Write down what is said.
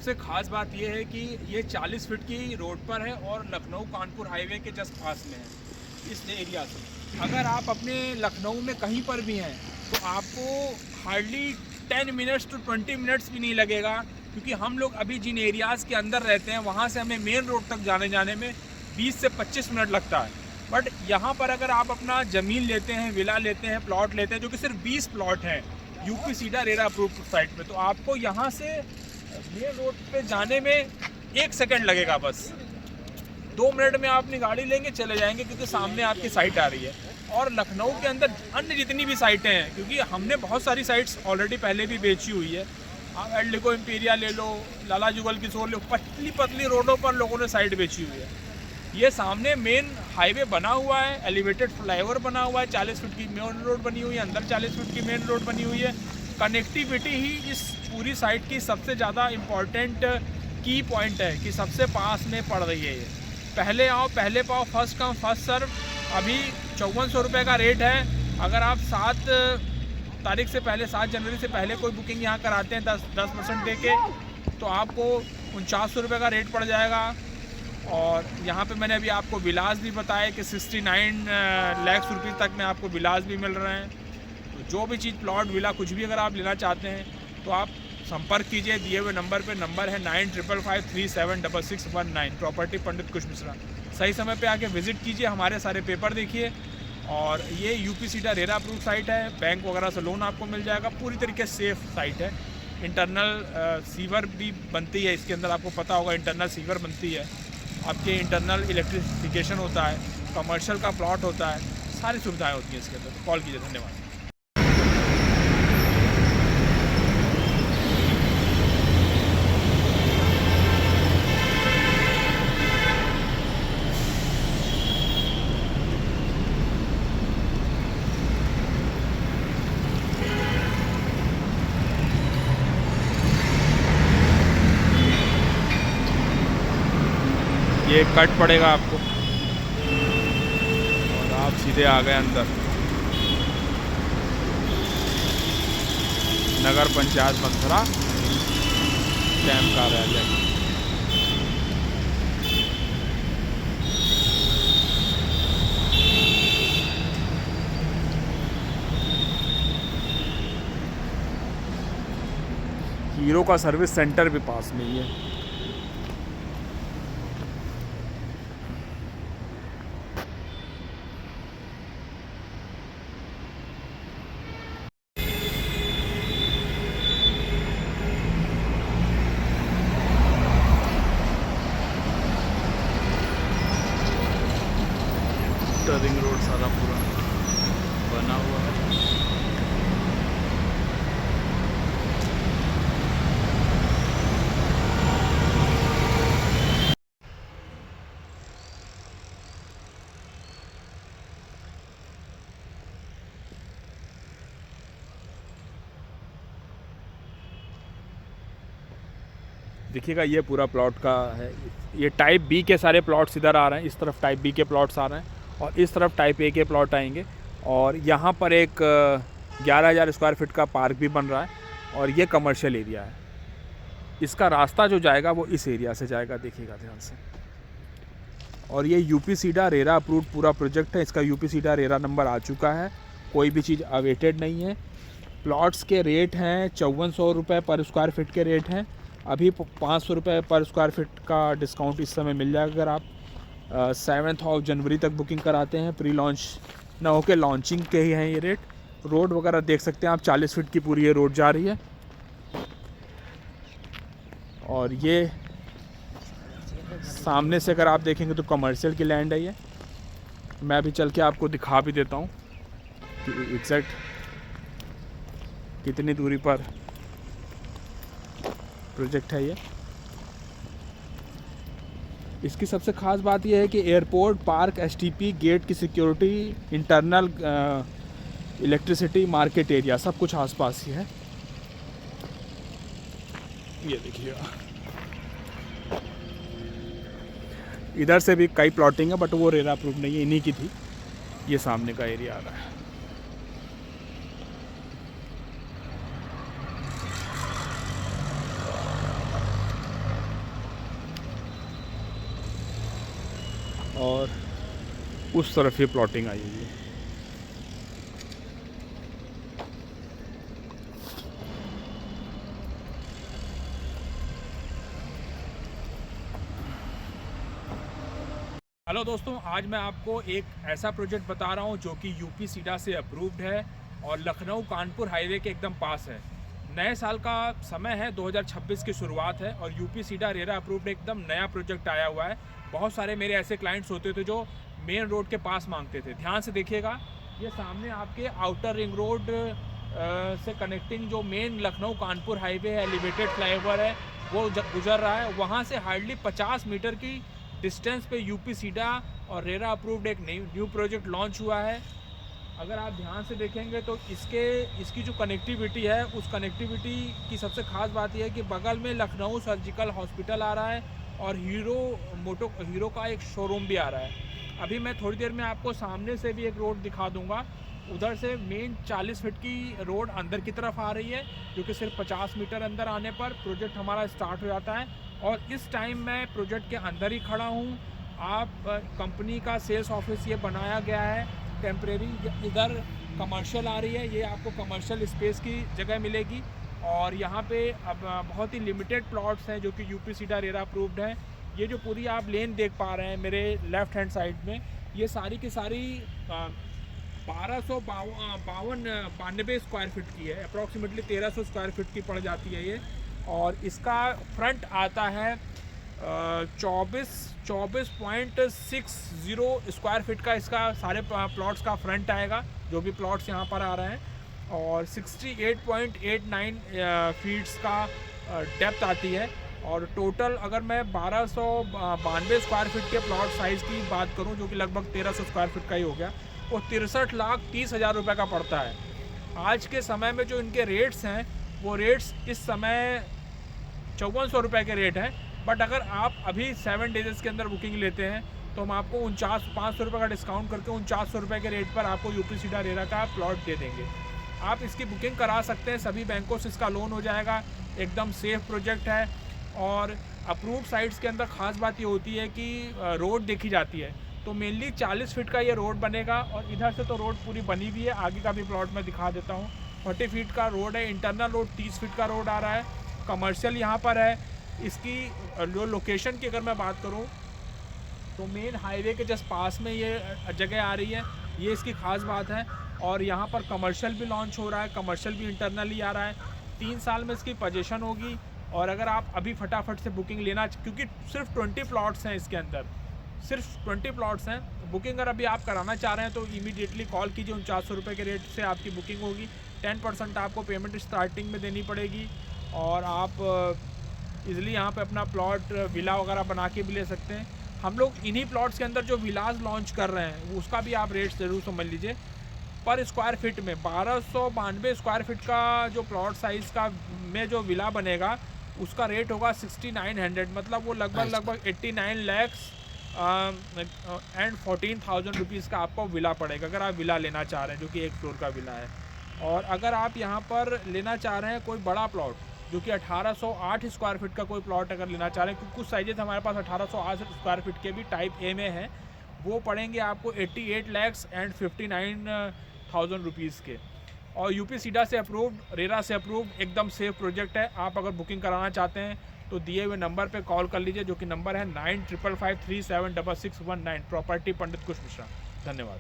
सबसे ख़ास बात यह है कि ये 40 फीट की रोड पर है और लखनऊ कानपुर हाईवे के जस्ट पास में है इस एरिया से। अगर आप अपने लखनऊ में कहीं पर भी हैं तो आपको हार्डली 10 मिनट्स टू 20 मिनट्स भी नहीं लगेगा, क्योंकि हम लोग अभी जिन एरियाज़ के अंदर रहते हैं वहाँ से हमें मेन रोड तक जाने में 20 से 25 मिनट लगता है। बट यहाँ पर अगर आप अपना ज़मीन लेते हैं, विला लेते हैं, प्लॉट लेते हैं, जो कि सिर्फ 20 प्लॉट हैं UP SIDA RERA approved site में, तो आपको यहाँ से मेन रोड पे जाने में 1 सेकंड लगेगा। बस 2 मिनट में आप अपनी गाड़ी लेंगे चले जाएंगे, क्योंकि सामने आपकी साइट आ रही है। और लखनऊ के अंदर अन्य जितनी भी साइटें हैं, क्योंकि हमने बहुत सारी साइट्स ऑलरेडी पहले भी बेची हुई है, आप एल्डिको इम्पीरिया ले लो, लाला जुगल किशोर ले लो, पतली पतली रोडों पर लोगों ने साइट बेची हुई है। ये सामने मेन हाईवे बना हुआ है, एलिवेटेड फ्लाईओवर बना हुआ है, 40 फीट की मेन रोड बनी हुई है, अंदर 40 फीट की मेन रोड बनी हुई है। कनेक्टिविटी ही इस पूरी साइट की सबसे ज़्यादा इम्पॉर्टेंट की पॉइंट है कि सबसे पास में पड़ रही है ये। पहले आओ पहले पाओ, फर्स्ट कम फर्स्ट सर्व। अभी 5400 रुपये का रेट है। अगर आप 7 तारीख से पहले, 7 जनवरी से पहले कोई बुकिंग यहाँ कराते हैं 10% दे के, तो आपको 4900 रुपये का रेट पड़ जाएगा। और यहाँ पे मैंने अभी आपको विलास भी बताया कि 69 लाख रुपये तक में आपको विलास भी मिल रहे हैं। तो जो भी चीज़, प्लॉट, विला, कुछ भी अगर आप लेना चाहते हैं तो आप संपर्क कीजिए दिए हुए नंबर पे। नंबर है 9555376619। प्रॉपर्टी पंडित कुश मिश्रा। सही समय पे आके विज़िट कीजिए, हमारे सारे पेपर देखिए। और ये UP SIDA RERA approve site है, बैंक वगैरह से लोन आपको मिल जाएगा, पूरी तरीके से सेफ साइट है। इंटरनल सीवर भी बनती है इसके अंदर, आपको पता होगा इंटरनल सीवर बनती है, आपके इंटरनल इलेक्ट्रिफिकेशन होता है, कमर्शियल का प्लॉट होता है, सारी सुविधाएँ होती हैं इसके अंदर। तो कॉल कीजिए। धन्यवाद। ये कट पड़ेगा आपको और आप सीधे आ गए अंदर। नगर पंचायत मंथरा कैंप कार्यालय। हीरो का सर्विस सेंटर भी पास में ही है। रिंग रोड सारा पूरा बना हुआ है। देखिएगा ये पूरा प्लॉट का है। ये टाइप बी के सारे प्लॉट्स इधर आ रहे हैं, इस तरफ टाइप बी के प्लॉट्स आ रहे हैं और इस तरफ टाइप ए के प्लॉट आएंगे। और यहाँ पर एक 11,000 स्क्वायर फीट का पार्क भी बन रहा है और ये कमर्शियल एरिया है। इसका रास्ता जो जाएगा वो इस एरिया से जाएगा, देखिएगा ध्यान से। और ये यूपी सीडा रेरा अप्रूव्ड पूरा प्रोजेक्ट है। इसका यूपी सीडा रेरा नंबर आ चुका है, कोई भी चीज़ अवेटेड नहीं है। प्लॉट्स के रेट हैं 5400 रुपये पर स्क्वायर फीट के रेट हैं। अभी 500 रुपये पर स्क्वायर फीट का डिस्काउंट इस समय मिल जाएगा अगर आप 7 जनवरी तक बुकिंग कराते हैं। प्री लॉन्च ना होकर लॉन्चिंग के ही हैं ये रेट। रोड वगैरह देख सकते हैं आप, 40 फीट की पूरी ये रोड जा रही है। और ये सामने से अगर आप देखेंगे तो कमर्शियल की लैंड है ये। मैं अभी चल के आपको दिखा भी देता हूँ कि एग्जैक्ट कितनी दूरी पर प्रोजेक्ट है ये। इसकी सबसे ख़ास बात यह है कि एयरपोर्ट, पार्क, एसटीपी, गेट की security, internal electricity, market area सब कुछ आसपास ही है। ये देखिएगा, इधर से भी कई प्लॉटिंग है बट वो रेरा अप्रूव नहीं है, इन्हीं की थी। ये सामने का एरिया आ रहा है। और उस तरफ ये प्लॉटिंग आई हुई है। हेलो दोस्तों, आज मैं आपको एक ऐसा प्रोजेक्ट बता रहा हूँ जो कि यूपी सीडा से अप्रूव्ड है और लखनऊ कानपुर हाईवे के एकदम पास है। नए साल का समय है, 2026 की शुरुआत है और यूपी सीडा रेरा अप्रूव्ड एकदम नया प्रोजेक्ट आया हुआ है। बहुत सारे मेरे ऐसे क्लाइंट्स होते थे जो मेन रोड के पास मांगते थे। ध्यान से देखिएगा, ये सामने आपके आउटर रिंग रोड से कनेक्टिंग जो मेन लखनऊ कानपुर हाईवे है, एलिवेटेड फ्लाईओवर है, वो गुजर रहा है। वहाँ से हार्डली 50 मीटर की डिस्टेंस पे यूपी सीडा और रेरा अप्रूव्ड एक न्यू प्रोजेक्ट लॉन्च हुआ है। अगर आप ध्यान से देखेंगे तो इसकी जो कनेक्टिविटी है, उस कनेक्टिविटी की सबसे ख़ास बात यह है कि बगल में लखनऊ सर्जिकल हॉस्पिटल आ रहा है और हीरो का एक शोरूम भी आ रहा है। अभी मैं थोड़ी देर में आपको सामने से भी एक रोड दिखा दूंगा। उधर से मेन 40 फीट की रोड अंदर की तरफ आ रही है, जो कि सिर्फ 50 मीटर अंदर आने पर प्रोजेक्ट हमारा स्टार्ट हो जाता है। और इस टाइम मैं प्रोजेक्ट के अंदर ही खड़ा हूँ। आप कंपनी का सेल्स ऑफिस ये बनाया गया है टेम्परेरी। इधर कमर्शियल आ रही है, ये आपको कमर्शियल स्पेस की जगह मिलेगी। और यहाँ पे अब बहुत ही लिमिटेड प्लॉट्स हैं जो कि यूपी सीडा रेरा अप्रूव्ड है। ये जो पूरी आप लेन देख पा रहे हैं मेरे लेफ़्ट हैंड साइड में, ये सारी की सारी 1292 स्क्वायर फीट की है। अप्रॉक्सीमेटली 1300 स्क्वायर फीट की पड़ जाती है ये। और इसका फ्रंट आता है 24.60 स्क्वायर फीट का। इसका सारे प्लॉट्स का फ्रंट आएगा, जो भी प्लॉट्स यहाँ पर आ रहे हैं। और 68.89 फीट्स का डेप्थ आती है। और टोटल अगर मैं 1292 स्क्वायर फीट के प्लॉट साइज़ की बात करूं, जो कि लगभग 1300 स्क्वायर फीट का ही हो गया, वो 63,30,000 रुपये का पड़ता है। आज के समय में जो इनके रेट्स हैं, वो रेट्स इस समय 5400 रुपये के रेट हैं। बट अगर आप अभी 7 डेज़ के अंदर बुकिंग लेते हैं तो हम आपको 500 रुपये का डिस्काउंट करके 4900 रुपये के रेट पर आपको यूपी सीडा रेरा का प्लॉट दे देंगे। आप इसकी बुकिंग करा सकते हैं, सभी बैंकों से इसका लोन हो जाएगा। एकदम सेफ प्रोजेक्ट है। और अप्रूव्ड साइट्स के अंदर ख़ास बात ये होती है कि रोड देखी जाती है। तो मेनली 40 फीट का ये रोड बनेगा और इधर से तो रोड पूरी बनी हुई है। आगे का भी प्लॉट मैं दिखा देता हूँ। 40 फीट का रोड है। इंटरनल रोड 30 फीट का रोड आ रहा है। कमर्शियल यहाँ पर है। इसकी जो लोकेशन की अगर मैं बात करूँ तो मेन हाईवे के जस्ट पास में ये जगह आ रही है। ये इसकी ख़ास बात है। और यहाँ पर कमर्शियल भी लॉन्च हो रहा है, कमर्शियल भी इंटरनली आ रहा है। 3 साल में इसकी पोजीशन होगी। और अगर आप अभी फटाफट से बुकिंग लेना, क्योंकि सिर्फ 20 प्लॉट्स हैं इसके अंदर, सिर्फ 20 प्लॉट्स हैं। बुकिंग अगर अभी आप कराना चाह रहे हैं तो इमीडिएटली कॉल कीजिए। 4900 रुपये के रेट से आपकी बुकिंग होगी। 10% आपको पेमेंट स्टार्टिंग में देनी पड़ेगी। और आप इजीली यहाँ पे अपना प्लॉट विला वगैरह बना के भी ले सकते हैं। हम लोग इन्हीं प्लॉट्स के अंदर जो विलाज लॉन्च कर रहे हैं, उसका भी आप रेट ज़रूर समझ लीजिए। पर स्क्वायर फीट में 1292 स्क्वायर फीट का जो प्लॉट साइज़ का में जो विला बनेगा, उसका रेट होगा 6900। मतलब वो लगभग 89 lakhs एंड 14,000 रुपीज़ का आपको विला पड़ेगा, अगर आप विला लेना चाह रहे हैं, जो कि 1 फ्लोर का विला है। और अगर आप यहाँ पर लेना चाह रहे हैं कोई बड़ा प्लॉट, जो कि 1808 स्क्वायर फीट का कोई प्लॉट अगर लेना चाह रहे हैं, क्योंकि कुछ साइजेस हमारे पास 1808 स्क्वायर फीट के भी टाइप ए में हैं, वो पड़ेंगे आपको 88 lakhs एंड 59,000 रुपीज़ के। और यूपी सीडा से अप्रूव्ड, रेरा से अप्रूव्ड, एकदम सेफ प्रोजेक्ट है। आप अगर बुकिंग कराना चाहते हैं तो दिए हुए नंबर पे कॉल कर लीजिए, जो कि नंबर है 9555376619। प्रॉपर्टी पंडित कुश मिश्रा। धन्यवाद।